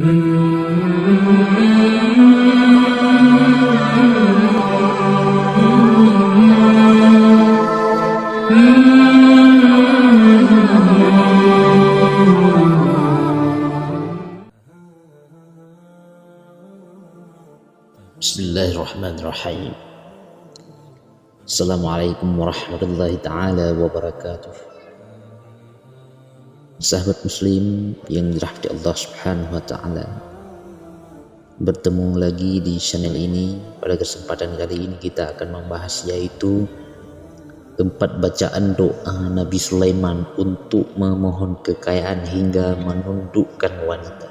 Bismillahirrahmanirrahim. Assalamualaikum warahmatullahi ta'ala wabarakatuh. Sahabat muslim yang dirahmati Allah subhanahu wa ta'ala, bertemu lagi di channel ini. Pada kesempatan kali ini kita akan membahas yaitu tempat bacaan doa Nabi Sulaiman untuk memohon kekayaan hingga menundukkan wanita.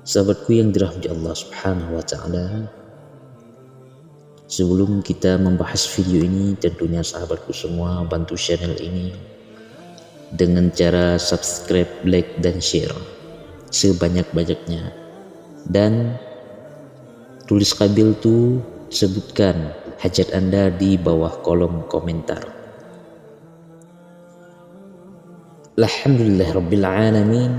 Sahabatku yang dirahmati Allah subhanahu wa ta'ala, sebelum kita membahas video ini, tentunya sahabatku semua bantu channel ini dengan cara subscribe, like, dan share sebanyak-banyaknya. Dan tulis kabil tuh, sebutkan hajat Anda di bawah kolom komentar. Alhamdulillahirrabbilalamin,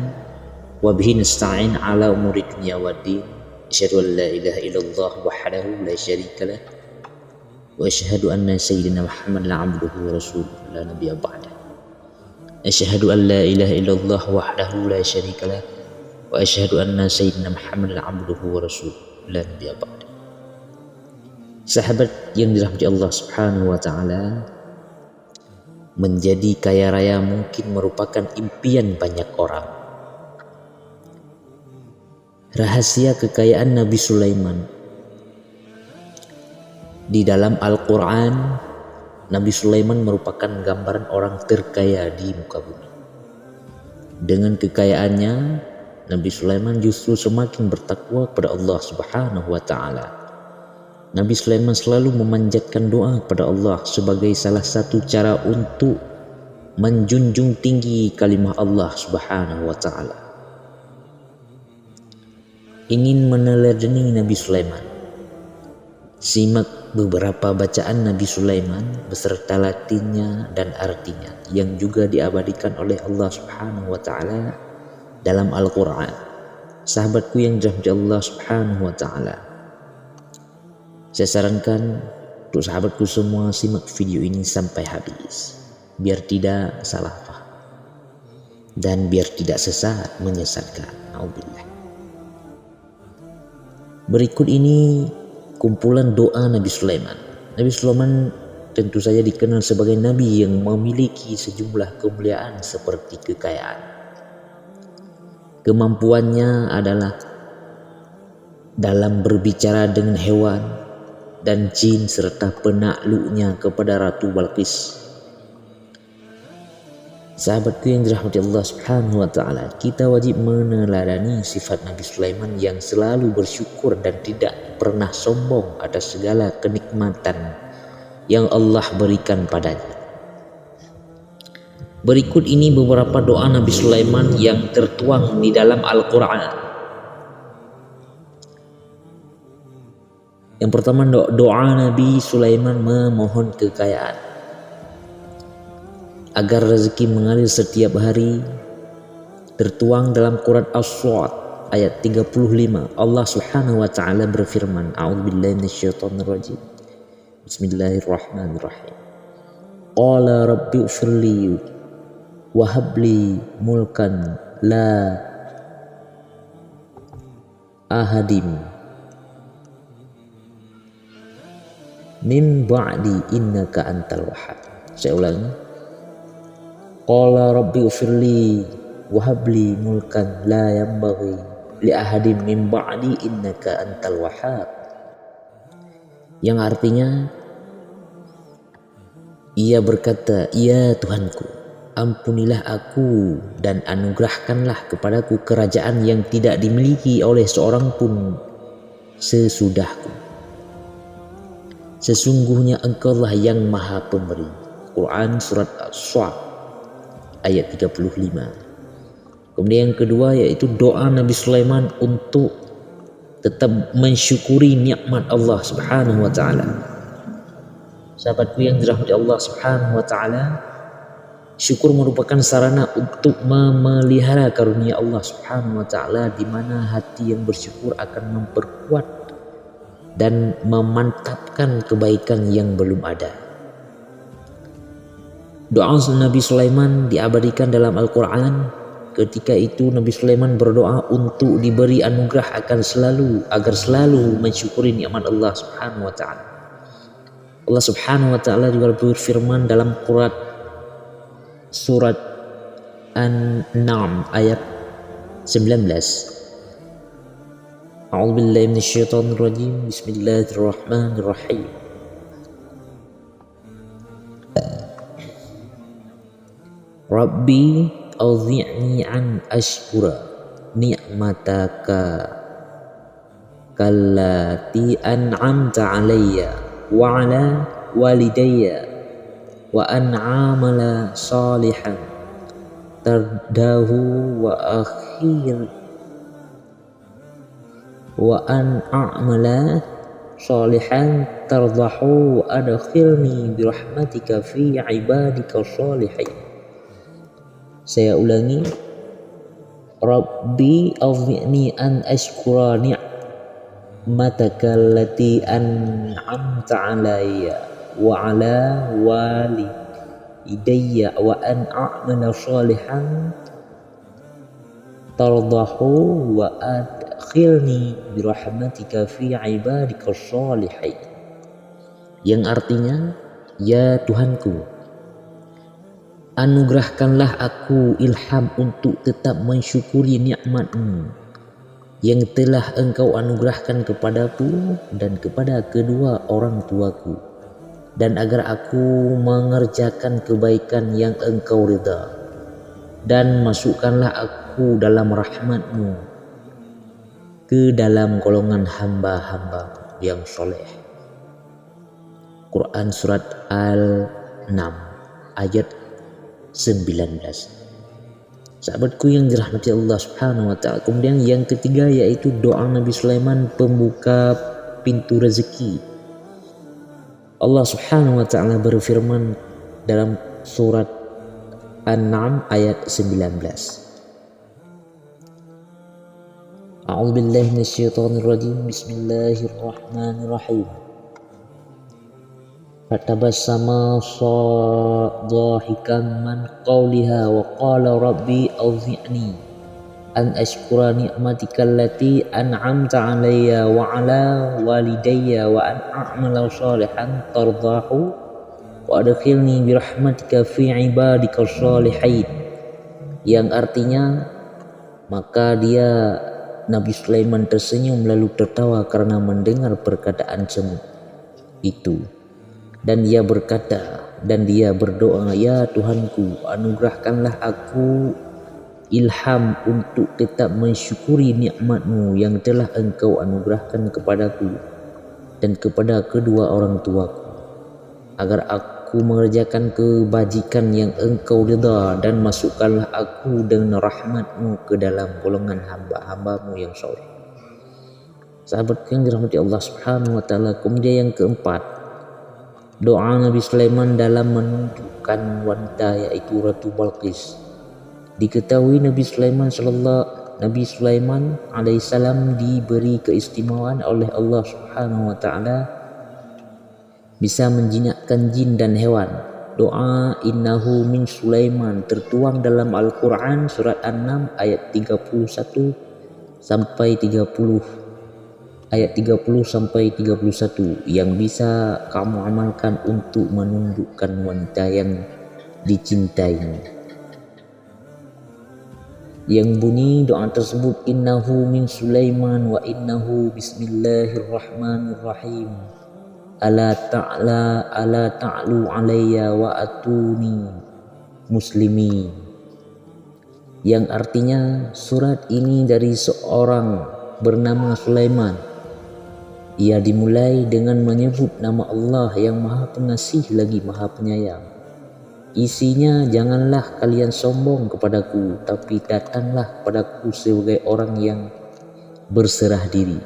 wabihi nasta'in ala umuri dunya waddin. Asyhadu an la ilaha illallah wahdahu la syarika lah wa asyhadu anna sayyidina Muhammadan abduhu wa rasuluhu la nabiyya ba'da. Asyhadu an la ilaha illallah wahdahu la syarika lah wa asyhadu anna sayyidina Muhammadan abduhu wa rasuluhu la nabiyya ba'da. Sahabat yang dirahmati Allah subhanahu wa ta'ala, menjadi kaya raya mungkin merupakan impian banyak orang. Rahasia kekayaan Nabi Sulaiman di dalam Al-Quran, Nabi Sulaiman merupakan gambaran orang terkaya di muka bumi. Dengan kekayaannya, Nabi Sulaiman justru semakin bertakwa kepada Allah subhanahu wa ta'ala. Nabi Sulaiman selalu memanjatkan doa kepada Allah sebagai salah satu cara untuk menjunjung tinggi kalimah Allah subhanahu wa ta'ala. Ingin meneladani Nabi Sulaiman, simak beberapa bacaan Nabi Sulaiman beserta latinnya dan artinya yang juga diabadikan oleh Allah subhanahu wa ta'ala dalam Al-Quran. Sahabatku yang dirahmati Allah subhanahu wa ta'ala, saya sarankan untuk sahabatku semua simak video ini sampai habis, biar tidak salah paham dan biar tidak sesat menyesatkan. Auzubillah. Berikut ini kumpulan doa Nabi Sulaiman. Nabi Sulaiman tentu saja dikenal sebagai nabi yang memiliki sejumlah kemuliaan seperti kekayaan. Kemampuannya adalah dalam berbicara dengan hewan dan jin serta penakluknya kepada Ratu Balqis. Sahabatku yang dirahmati Allah subhanahu wa ta'ala, kita wajib meneladani sifat Nabi Sulaiman yang selalu bersyukur dan tidak pernah sombong atas segala kenikmatan yang Allah berikan padanya. Berikut ini beberapa doa Nabi Sulaiman yang tertuang di dalam Al-Quran. Yang pertama, doa Nabi Sulaiman memohon kekayaan agar rezeki mengalir setiap hari, tertuang dalam Quran As-Sad ayat 35. Allah subhanahu wa ta'ala berfirman, a'udzubillahi minasyaitonir rajim, bismillahirrahmanirrahim, qala rabbi ighfirli wa habli mulkan la ahadim min ba'di innaka antal wahhab. Saya ulangi, qala rabbi ighfirli wa habli mulkan la yanbaghi li ahadin min ba'di innaka antal wahhab. Yang artinya, ia berkata, ya Tuhanku, ampunilah aku dan anugerahkanlah kepadaku kerajaan yang tidak dimiliki oleh seorang pun sesudahku. Sesungguhnya Engkaulah yang Maha Pemberi. Quran surat As-Sad ayat 35. Kemudian yang kedua yaitu doa Nabi Sulaiman untuk tetap mensyukuri nikmat Allah subhanahu wa ta'ala. Sahabatku yang dirahmati Allah subhanahu wa ta'ala, Syukur merupakan sarana untuk memelihara karunia Allah Subhanahu wa taala, di mana hati yang bersyukur akan memperkuat dan memantapkan kebaikan yang belum ada. Doa Nabi Sulaiman diabadikan dalam Al-Qur'an. Ketika itu Nabi Sulaiman berdoa untuk diberi anugerah agar selalu mensyukuri nikmat Allah Subhanahu wa taala. Allah Subhanahu wa taala juga berfirman dalam surat An-Na'm ayat 19. A'udzubillahi minasyaitonir rajim. Bismillahirrahmanirrahim. Rabbi auzi'ni an ashkura ni'mataka kallati an'amta alayya wa ala walidayya wa an amala salihan tardahu wa an a'mala salihan tardahu wa adkhilni birahmatika fi ibadika salihin. Saya ulangi. Rabbi auzi'ni an ashkura ni'mataka allati an'amta alayya wa ala walidayya wa an a'mala salihan tardahu wa adkhilni birahmatika fi ibadika shalihin. Yang artinya, ya Tuhanku, anugerahkanlah aku ilham untuk tetap mensyukuri nikmat-Mu yang telah Engkau anugerahkan kepadaku dan kepada kedua orang tuaku, dan agar aku mengerjakan kebaikan yang Engkau ridha, dan masukkanlah aku dalam rahmat-Mu ke dalam golongan hamba-hamba yang soleh. Quran Surat Al-6 ayat 19. Sahabatku yang dirahmati Allah Subhanahu wa taala. Kemudian yang ketiga yaitu doa Nabi Sulaiman pembuka pintu rezeki. Allah Subhanahu wa taala berfirman dalam surat An-Na'm ayat 19. A'udzubillahi minasyaitonir rajim. Bismillahirrahmanirrahim. Fatabassama dhahikan man qawliha wa qala rabbi auzi'ni an ashkura ni'matika allati an'amta alayya wa ala walidayya wa an a'mala shalihan tardahu wa adkhilni birahmatika fi ibadika shalihin. Yang artinya, maka dia Nabi Sulaiman tersenyum lalu tertawa karena mendengar perkataan semut itu. Dan dia berkata, dan dia berdoa, ya Tuhanku, anugerahkanlah aku ilham untuk tetap mensyukuri nikmat-Mu yang telah Engkau anugerahkan kepadaku dan kepada kedua orang tuaku, agar aku mengerjakan kebajikan yang Engkau ridha, dan masukkanlah aku dengan rahmat-Mu ke dalam golongan hamba-hamba-Mu yang soleh. Sahabat yang dirahmati Allah Subhanahu wa taala. Kemudian yang keempat, doa Nabi Sulaiman dalam menunjukkan wanita yaitu Ratu Balqis. Diketahui Nabi Sulaiman alaihissalam diberi keistimewaan oleh Allah Subhanahu wa taala bisa menjinakkan jin dan hewan. Doa innahu min Sulaiman tertuang dalam Al-Qur'an surat An-Naml ayat 31 sampai 31 yang bisa kamu amalkan untuk menundukkan wanita yang dicintaimu. Yang bunyi doa tersebut, innahu min Sulaiman wa innahu bismillahirrahmanirrahim ala ta'lu alayya wa atuni muslimin. Yang artinya, surat ini dari seorang bernama Sulaiman. Ia dimulai dengan menyebut nama Allah yang Maha Pengasih lagi Maha Penyayang. Isinya, janganlah kalian sombong kepadaku, tapi datanglah kepadaku sebagai orang yang berserah diri.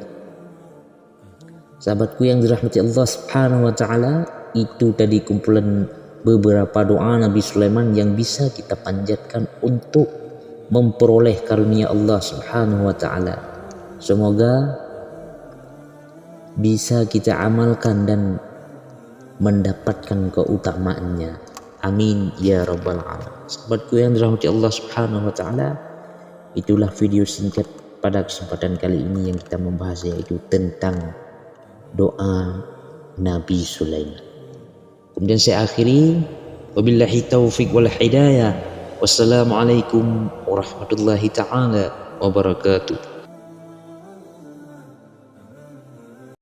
Sahabatku yang dirahmati Allah Subhanahu wa taala, itu tadi kumpulan beberapa doa Nabi Sulaiman yang bisa kita panjatkan untuk memperoleh karunia Allah Subhanahu wa taala. Semoga bisa kita amalkan dan mendapatkan keutamaannya. Amin ya rabbal alamin. Sahabatku yang dirahmati Allah Subhanahu wa taala, itulah video singkat pada kesempatan kali ini yang kita membahas, yaitu tentang doa Nabi Sulaiman. Kemudian saya akhiri, wabillahi taufiq wal hidayah. Wassalamualaikum warahmatullahi taala wabarakatuh.